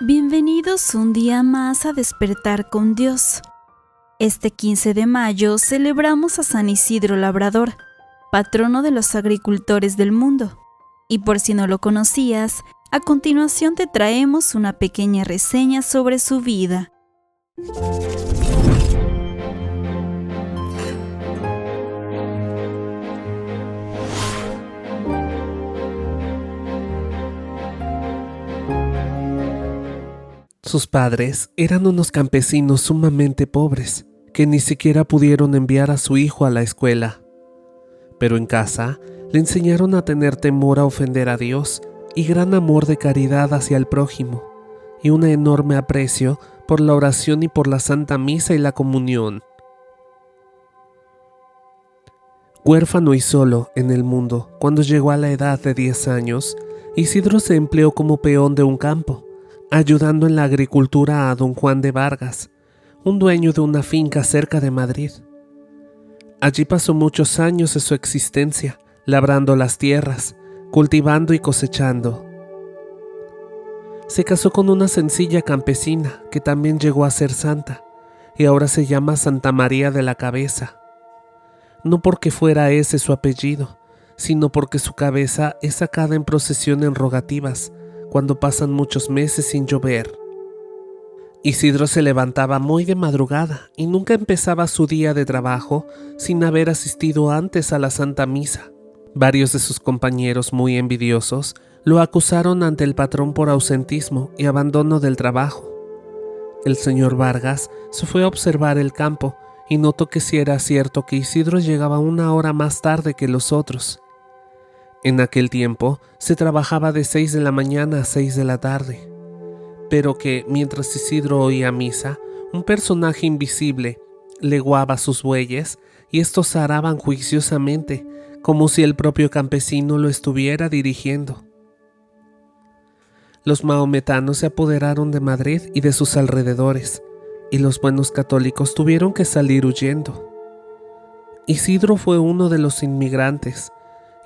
Bienvenidos un día más a Despertar con Dios. Este 15 de mayo celebramos a San Isidro Labrador, patrono de los agricultores del mundo. Y por si no lo conocías, a continuación te traemos una pequeña reseña sobre su vida. Sus padres eran unos campesinos sumamente pobres, que ni siquiera pudieron enviar a su hijo a la escuela. Pero en casa le enseñaron a tener temor a ofender a Dios y gran amor de caridad hacia el prójimo, y un enorme aprecio por la oración y por la Santa Misa y la comunión. Huérfano y solo en el mundo, cuando llegó a la edad de 10 años, Isidro se empleó como peón de un campo, ayudando en la agricultura a don Juan de Vargas, un dueño de una finca cerca de Madrid. Allí pasó muchos años de su existencia, labrando las tierras, cultivando y cosechando. Se casó con una sencilla campesina que también llegó a ser santa, y ahora se llama Santa María de la Cabeza. No porque fuera ese su apellido, sino porque su cabeza es sacada en procesión en rogativas, cuando pasan muchos meses sin llover. Isidro se levantaba muy de madrugada y nunca empezaba su día de trabajo sin haber asistido antes a la Santa Misa. Varios de sus compañeros, muy envidiosos, lo acusaron ante el patrón por ausentismo y abandono del trabajo. El señor Vargas se fue a observar el campo y notó que sí era cierto que Isidro llegaba 1 hora más tarde que los otros. En aquel tiempo se trabajaba de 6 de la mañana a 6 de la tarde, pero que mientras Isidro oía misa, un personaje invisible leguaba sus bueyes y estos araban juiciosamente, como si el propio campesino lo estuviera dirigiendo. Los mahometanos se apoderaron de Madrid y de sus alrededores, y los buenos católicos tuvieron que salir huyendo. Isidro fue uno de los inmigrantes,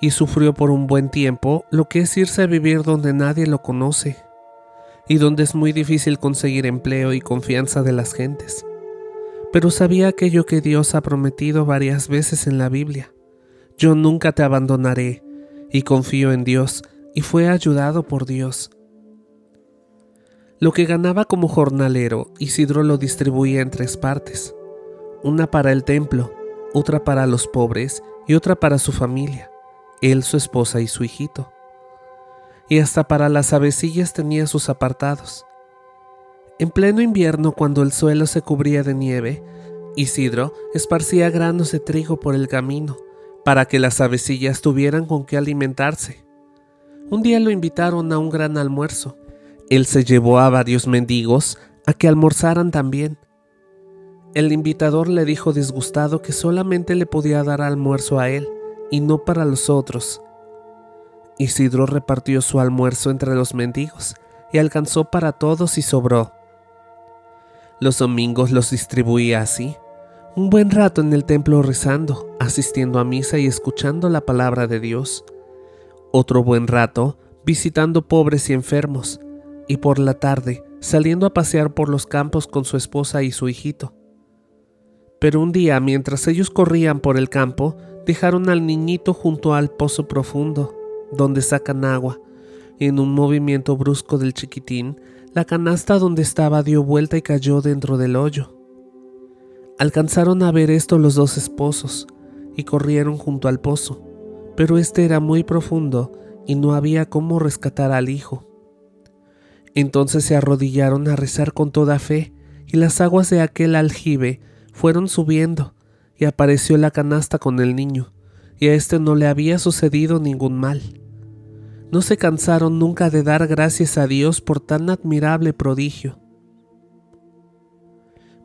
y sufrió por un buen tiempo lo que es irse a vivir donde nadie lo conoce, y donde es muy difícil conseguir empleo y confianza de las gentes. Pero sabía aquello que Dios ha prometido varias veces en la Biblia: yo nunca te abandonaré, y confío en Dios, y fue ayudado por Dios. Lo que ganaba como jornalero, Isidro lo distribuía en 3 partes, una para el templo, otra para los pobres y otra para su familia, él, su esposa y su hijito. Y hasta para las avecillas tenía sus apartados. En pleno invierno, cuando el suelo se cubría de nieve, Isidro esparcía granos de trigo por el camino, para que las avecillas tuvieran con qué alimentarse. Un día lo invitaron a un gran almuerzo. Él se llevó a varios mendigos a que almorzaran también. El invitador le dijo disgustado que solamente le podía dar almuerzo a él, y no para los otros. Isidro repartió su almuerzo entre los mendigos y alcanzó para todos y sobró. Los domingos los distribuía así, un buen rato en el templo rezando, asistiendo a misa y escuchando la palabra de Dios. Otro buen rato visitando pobres y enfermos, y por la tarde saliendo a pasear por los campos con su esposa y su hijito. Pero un día, mientras ellos corrían por el campo, dejaron al niñito junto al pozo profundo, donde sacan agua, y en un movimiento brusco del chiquitín, la canasta donde estaba dio vuelta y cayó dentro del hoyo. Alcanzaron a ver esto los 2 esposos, y corrieron junto al pozo, pero este era muy profundo y no había cómo rescatar al hijo. Entonces se arrodillaron a rezar con toda fe, y las aguas de aquel aljibe fueron subiendo, y apareció la canasta con el niño, y a este no le había sucedido ningún mal. No se cansaron nunca de dar gracias a Dios por tan admirable prodigio.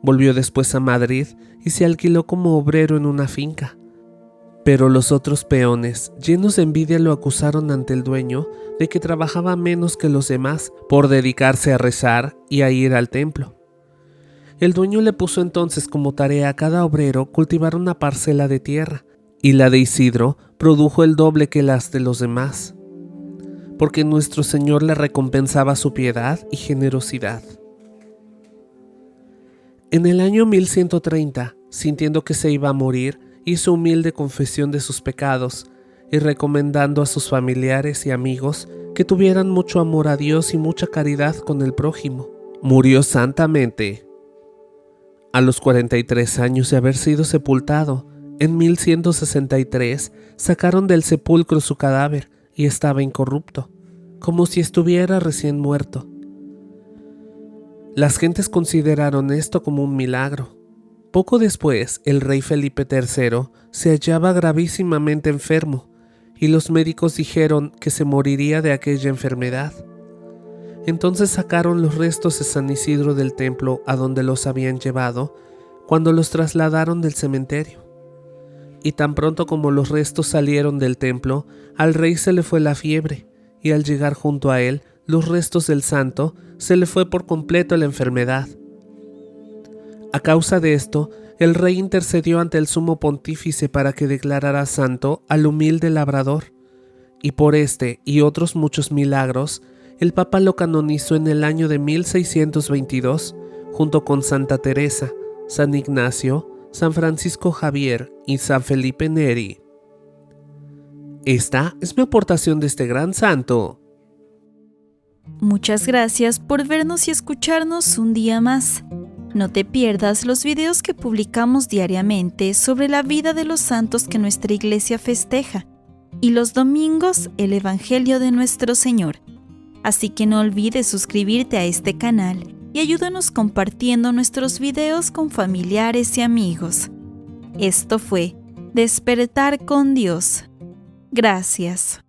Volvió después a Madrid y se alquiló como obrero en una finca. Pero los otros peones, llenos de envidia, lo acusaron ante el dueño de que trabajaba menos que los demás por dedicarse a rezar y a ir al templo. El dueño le puso entonces como tarea a cada obrero cultivar una parcela de tierra, y la de Isidro produjo el doble que las de los demás. porque nuestro Señor le recompensaba su piedad y generosidad. En el año 1130, sintiendo que se iba a morir, hizo humilde confesión de sus pecados y recomendando a sus familiares y amigos que tuvieran mucho amor a Dios y mucha caridad con el prójimo. Murió santamente. A los 43 años de haber sido sepultado, en 1163 sacaron del sepulcro su cadáver y estaba incorrupto, como si estuviera recién muerto. Las gentes consideraron esto como un milagro. Poco después, el rey Felipe III se hallaba gravísimamente enfermo y los médicos dijeron que se moriría de aquella enfermedad. Entonces sacaron los restos de San Isidro del templo a donde los habían llevado cuando los trasladaron del cementerio. Y tan pronto como los restos salieron del templo, al rey se le fue la fiebre y al llegar junto a él los restos del santo, se le fue por completo la enfermedad. A causa de esto, el rey intercedió ante el sumo pontífice para que declarara santo al humilde labrador, y por este y otros muchos milagros, el Papa lo canonizó en el año de 1622, junto con Santa Teresa, San Ignacio, San Francisco Javier y San Felipe Neri. Esta es mi aportación de este gran santo. Muchas gracias por vernos y escucharnos un día más. No te pierdas los videos que publicamos diariamente sobre la vida de los santos que nuestra iglesia festeja y los domingos el Evangelio de nuestro Señor. Así que no olvides suscribirte a este canal y ayúdanos compartiendo nuestros videos con familiares y amigos. Esto fue Despertar con Dios. Gracias.